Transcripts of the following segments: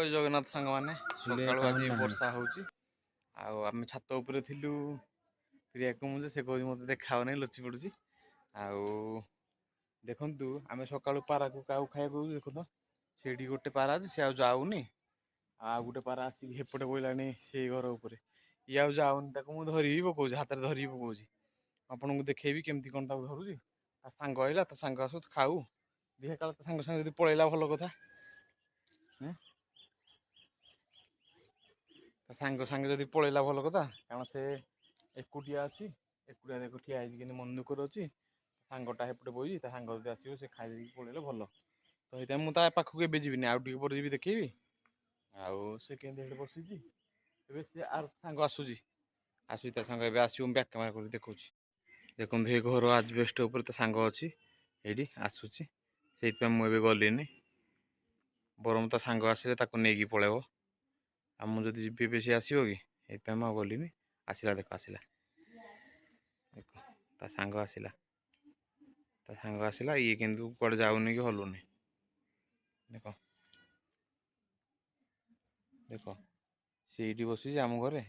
ଜୟ ଜଗନ୍ନାଥ ସାଙ୍ଗମାନେ ସକାଳୁ ଆଜି ବର୍ଷା ହେଉଛି ଆଉ ଆମେ ଛାତ ଉପରେ ଥିଲୁ ପ୍ରିୟାକୁ ମୁଁ ଯେ ସେ କହୁଛି ମୋତେ ଦେଖାହେଉନି ଲୁଚି ପଡ଼ୁଛି ଆଉ ଦେଖନ୍ତୁ ଆମେ ସକାଳୁ ପାରାକୁ କାଉ ଖାଇବାକୁ ଦେଖନ୍ତୁ ସେଇଠି ଗୋଟେ ପାରା ଅଛି ସେ ଆଉ ଯାଉନି ଆଉ ଗୋଟେ ପାରା ଆସିକି ହେପଟେ ବୋଇଲାଣି ସେଇ ଘର ଉପରେ ଇଏ ଆଉ ଯାଉନି ତାକୁ ମୁଁ ଧରିବି ପକଉଛି ହାତରେ ଧରିବି ପକଉଛି ଆପଣଙ୍କୁ ଦେଖେଇବି କେମିତି କ'ଣ ତାକୁ ଧରୁଛି ତା ସାଙ୍ଗ ଆଇଲା ତା ସାଙ୍ଗ ଆସୁ ଖାଉ ଦେଖିଆ କାଳେ ତା ସାଙ୍ଗ ସାଙ୍ଗେ ଯଦି ପଳେଇଲା ଭଲ କଥା ତା ସାଙ୍ଗ ସାଙ୍ଗେ ଯଦି ପଳେଇଲା ଭଲ କଥା କାରଣ ସେ ଏକୁଟିଆ ଅଛି ଏକୁଟିଆ ଦେଖ ଠିଆ ହେଇଛି କିନ୍ତୁ ମନ ଦୁଃଖରେ ଅଛି ସାଙ୍ଗଟା ହେପଟେ ବଇଛି ତା ସାଙ୍ଗ ଯଦି ଆସିବ ସେ ଖାଇ ଦେଇକି ପଳେଇଲେ ଭଲ ତ ସେଇଥିପାଇଁ ମୁଁ ତା ପାଖକୁ ଏବେ ଯିବିନି ଆଉ ଟିକେ ପରେ ଯିବି ଦେଖେଇବି ଆଉ ସେ କେମିତି ହେଠି ବସିଛି ଏବେ ସେ ଆର ସାଙ୍ଗ ଆସୁଛି ତା ସାଙ୍ଗ ଏବେ ଆସିବ ମୁଁ ବ୍ୟାକ୍ କ୍ୟାମେରା କରିକି ଦେଖାଉଛି ଦେଖନ୍ତୁ ଏ ଘର ଆଜବେଷ୍ଟ ଉପରେ ତା ସାଙ୍ଗ ଅଛି ଏଇଠି ଆସୁଛି ସେଇଥିପାଇଁ ମୁଁ ଏବେ ଗଲିନି ବରଂ ତା ସାଙ୍ଗ ଆସିଲେ ତାକୁ ନେଇକି ପଳେଇବ ଆଉ ମୁଁ ଯଦି ଯିବି ଏବେ ସେ ଆସିବ କି ସେଇଥିପାଇଁ ମୁଁ ଆଉ ଗଲିନି ଆସିଲା ଦେଖ ଆସିଲା ଦେଖ ତା ସାଙ୍ଗ ଆସିଲା ଇଏ କିନ୍ତୁ କୁଆଡ଼େ ଯାଉନି କି ହଲୁନି ଦେଖ ଦେଖ ସେଇଠି ବସିଛି ଆମ ଘରେ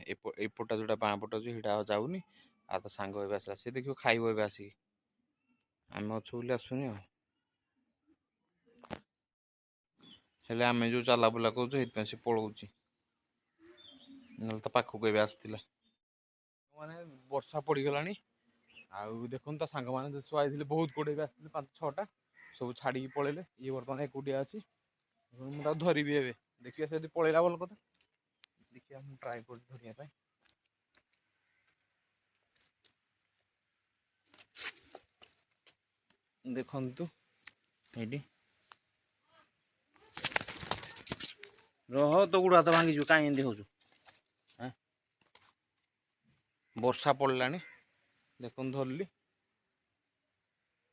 ଏପଟା ଯେଉଁଟା ବାଁ ପଟ ଅଛି ସେଇଟା ଆଉ ଯାଉନି ଆଉ ତା ସାଙ୍ଗ ଏବେ ଆସିଲା ସେ ଦେଖିବ ଖାଇବ ଏବେ ଆସିକି ଆମେ ଅଛୁ ବୋଲି ଆସୁନି ଆଉ ହେଲେ ଆମେ ଯେଉଁ ଚାଲା ବୁଲା କରୁଛୁ ସେଇଥିପାଇଁ ସେ ପଳଉଛି ନହେଲେ ତା ପାଖକୁ ଏବେ ଆସିଥିଲା ମାନେ ବର୍ଷା ପଡ଼ିଗଲାଣି ଆଉ ଦେଖନ୍ତୁ ତା ସାଙ୍ଗମାନେ ସବୁ ଆଇଥିଲେ ବହୁତ ଗୁଡ଼େ ବି ଆସିଥିଲେ 5-6ଟା ସବୁ ଛାଡ଼ିକି ପଳେଇଲେ ଇଏ ବର୍ତ୍ତମାନ ଏକୁଟିଆ ଅଛି ମୁଁ ତାକୁ ଧରିବି ଏବେ ଦେଖିବା ସେ ଯଦି ପଳେଇଲା ଭଲ କଥା ଦେଖିବା ମୁଁ ଟ୍ରାଏ କରୁଛି ଧରିବା ପାଇଁ ଦେଖନ୍ତୁ ଏଇଠି ରହ ତ ଗୋଡ଼ ହାତ ଭାଙ୍ଗିଯିବ କାହିଁ ଏମିତି ହଉଛୁ ବର୍ଷା ପଡ଼ିଲାଣି ଦେଖନ୍ତୁ ଧରିଲି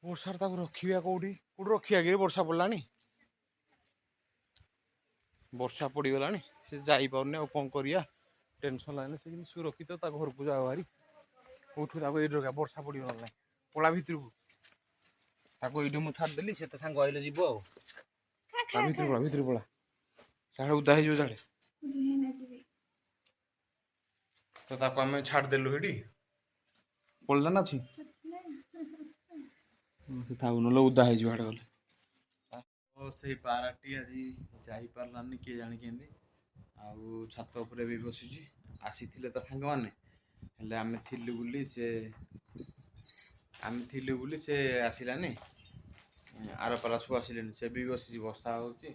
ବର୍ଷାରେ ତାକୁ ରଖିବା କୋଉଠି ରଖିବା କି ବର୍ଷା ପଡ଼ିଲାଣି ବର୍ଷା ପଡ଼ିଗଲାଣି ସେ ଯାଇପାରୁନି ଆଉ କ'ଣ କରିବା ଟେନସନ୍ ଲାଗିଲେ ସେ କିନ୍ତୁ ସୁରକ୍ଷିତ ତା ଘରକୁ ଯାଉ ଭାରି କୋଉଠୁ ତାକୁ ଏଇଠି ରଖିବା ବର୍ଷା ପଡ଼ିଗଲା ନାହିଁ ପଳା ଭିତରକୁ ତାକୁ ଏଇଠି ମୁଁ ଛାଡ଼ିଦେଲି ସେ ତା ସାଙ୍ଗ ଆଇଲେ ଯିବ ଆଉ ଭିତରୁ ପଳା ସାଡ଼େ ଉଦା ହେଇଯିବ ସାଡ଼େ ତ ତାକୁ ଆମେ ଛାଡ଼ିଦେଲୁ ସେଇଠି ପଳିଲା ନା ଅଛି ଥାଉ ନହେଲେ ଉଦା ହେଇଯିବ ହାଡ଼େ ଗଲେ ସେଇ ପାରାଟି ଆଜି ଯାଇପାରିଲାନି କିଏ ଜାଣି କେମିତି ଆଉ ଛାତ ଉପରେ ବି ବସିଛି ଆସିଥିଲେ ତା ସାଙ୍ଗମାନେ ହେଲେ ଆମେ ଥିଲୁ ବୋଲି ସେ ଆସିଲାନି ଆର ପାରା ସବୁ ଆସିଲେନି ସେ ବି ବସିଛି ବର୍ଷା ହେଉଛି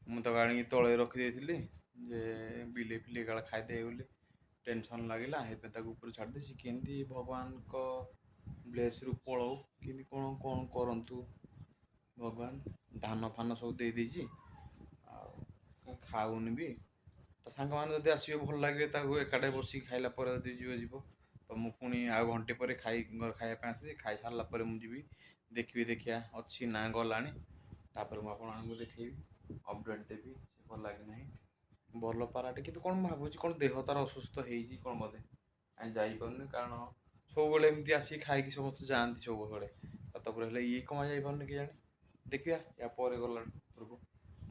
ମୁଁ ତାକୁ ଆଣିକି ତଳେ ରଖିଦେଇଥିଲି ଯେ ବିଲେଇ ଫିଲେଇ କାଳେ ଖାଇଦେବେ ବୋଲି ଟେନସନ୍ ଲାଗିଲା ଏବେ ତାକୁ ଉପରେ ଛାଡ଼ିଦେଇଛି କେମିତି ଭଗବାନଙ୍କ ବ୍ଲେସ୍ରୁ ପଳଉ କେମିତି କ'ଣ କରନ୍ତୁ ଭଗବାନ ଧାନ ଫାନ ସବୁ ଦେଇଛି ଆଉ ଖାଉନି ବି ତା ସାଙ୍ଗମାନେ ଯଦି ଆସିବେ ଭଲ ଲାଗିବେ ତାକୁ ଏକାଠେ ବସିକି ଖାଇଲା ପରେ ଯଦି ଯିବ ତ ମୁଁ ପୁଣି ଆଉ ଘଣ୍ଟେ ପରେ ଘର ଖାଇବା ପାଇଁ ଆସିଛି ଖାଇ ସାରିଲା ପରେ ମୁଁ ଯିବି ଦେଖିବା ଅଛି ନା ଗଲାଣି ତାପରେ ମୁଁ ଆପଣମାନଙ୍କୁ ଦେଖେଇବି ଅପଡ଼େଟ୍ ଦେବି ସେ ଭଲ ଲାଗେ ନାହିଁ ଭଲ ପାରାଟେ କିନ୍ତୁ କ'ଣ ମୁଁ ଭାବୁଛି କ'ଣ ଦେହ ତାର ଅସୁସ୍ଥ ହେଇଛି କ'ଣ ବୋଧେ ଆମେ ଯାଇପାରୁନି କାରଣ ସବୁବେଳେ ଏମିତି ଆସିକି ଖାଇକି ସମସ୍ତେ ଯାଆନ୍ତି ସବୁବେଳେ ତାପରେ ହେଲେ ଇଏ କ'ଣ ଯାଇପାରୁନି କେଜାଣି ଦେଖିବା ୟା ପରେ ଗଲା ଉପରକୁ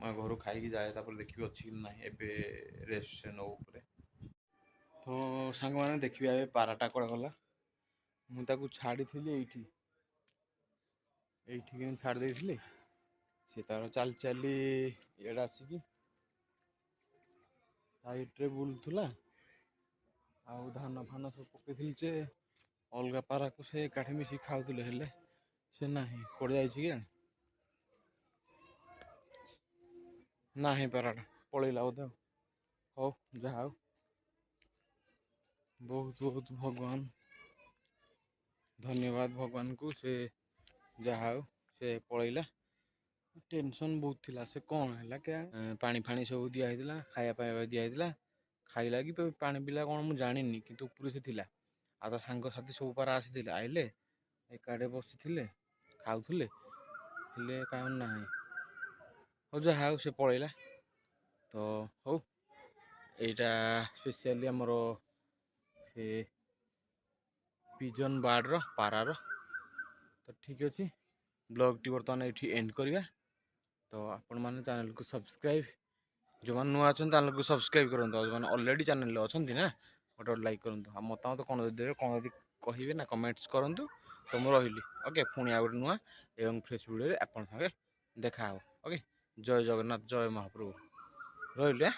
ମୁଁ ଘରୁ ଖାଇକି ଯାଏ ତାପରେ ଦେଖିବି ଅଛି କି ନାହିଁ ଏବେ ରେଷ୍ଟ ନେଉ ଉପରେ ତ ସାଙ୍ଗମାନେ ଦେଖିବା ଏବେ ପାରାଟା କୁଆଡ଼େ ଗଲା ମୁଁ ତାକୁ ଛାଡ଼ିଥିଲି ଏଇଠି କିନ୍ତୁ ଛାଡ଼ି ଦେଇଥିଲି ସେ ତାର ଚାଲି ଇଆଡ଼େ ଆସିକି ସାଇଡ଼ରେ ବୁଲୁଥିଲା ଆଉ ଧାନ ଫାନ ସବୁ ପକେଇଥିଲି ଯେ ଅଲଗା ପାରାକୁ ସେ ଏକାଠି ମିଶିକି ଖାଉଥିଲେ ହେଲେ ସେ ନାହିଁ କୁଆଡ଼େ ଯାଇଛି କି ନାହିଁ ପାରାଟା ପଳେଇଲା ବୋଧେ ହଉ ଯାହା ହଉ ବହୁତ ଭଗବାନ ଧନ୍ୟବାଦ ଭଗବାନଙ୍କୁ ସେ ଯାହା ହଉ ସେ ପଳେଇଲା ଟେନସନ୍ ବହୁତ ଥିଲା ସେ କ'ଣ ହେଲା ପାଣି ଫାଣି ସବୁ ଦିଆ ହେଇଥିଲା ଖାଇବା ପାଇଁ ଦିଆ ହେଇଥିଲା ଖାଇଲା କି ପାଣି ପିଲା କ'ଣ ମୁଁ ଜାଣିନି କିନ୍ତୁ ଉପରୁ ସେ ଥିଲା ଆଉ ତା ସାଙ୍ଗସାଥି ସବୁ ପାରା ଆସିଥିଲେ ଆଇଲେ ଏକାଠେ ବସିଥିଲେ ଖାଉଥିଲେ ହେଲେ କାରଣ ନାହିଁ ହଉ ଯାହା ହଉ ସେ ପଳେଇଲା ତ ହଉ ଏଇଟା ସ୍ପେଶିଆଲି ଆମର ସେ ପିଜନ୍ ବାର୍ଡ଼ର ପାରାର ତ ଠିକ୍ ଅଛି ବ୍ଲଗ୍ଟି ବର୍ତ୍ତମାନ ଏଇଠି ଏଣ୍ଡ କରିବା ତ ଆପଣମାନେ ଚ୍ୟାନେଲକୁ ସବସ୍କ୍ରାଇବ୍ ଯେଉଁମାନେ ନୂଆ ଅଛନ୍ତି ଚ୍ୟାନେଲକୁ ସବସ୍କ୍ରାଇବ୍ କରନ୍ତୁ, ଆଉ ଯେଉଁମାନେ ଅଲରେଡ଼ି ଚ୍ୟାନେଲରେ ଅଛନ୍ତି ନା ଗୋଟେ ଲାଇକ୍ କରନ୍ତୁ, ଆଉ ମତାମତ କ'ଣ ଯଦି ଦେବେ, କ'ଣ ଯଦି କହିବେ ନା କମେଣ୍ଟସ୍ କରନ୍ତୁ। ତ ମୁଁ ରହିଲି। ଓକେ, ପୁଣି ଆଉ ଗୋଟେ ନୂଆ ଏବଂ ଫ୍ରେଶ୍ ଭିଡ଼ିଓରେ ଆପଣଙ୍କ ସାଙ୍ଗେ ଦେଖାହେବ। ଓକେ, ଜୟ ଜଗନ୍ନାଥ, ଜୟ ମହାପ୍ରଭୁ, ରହିଲି।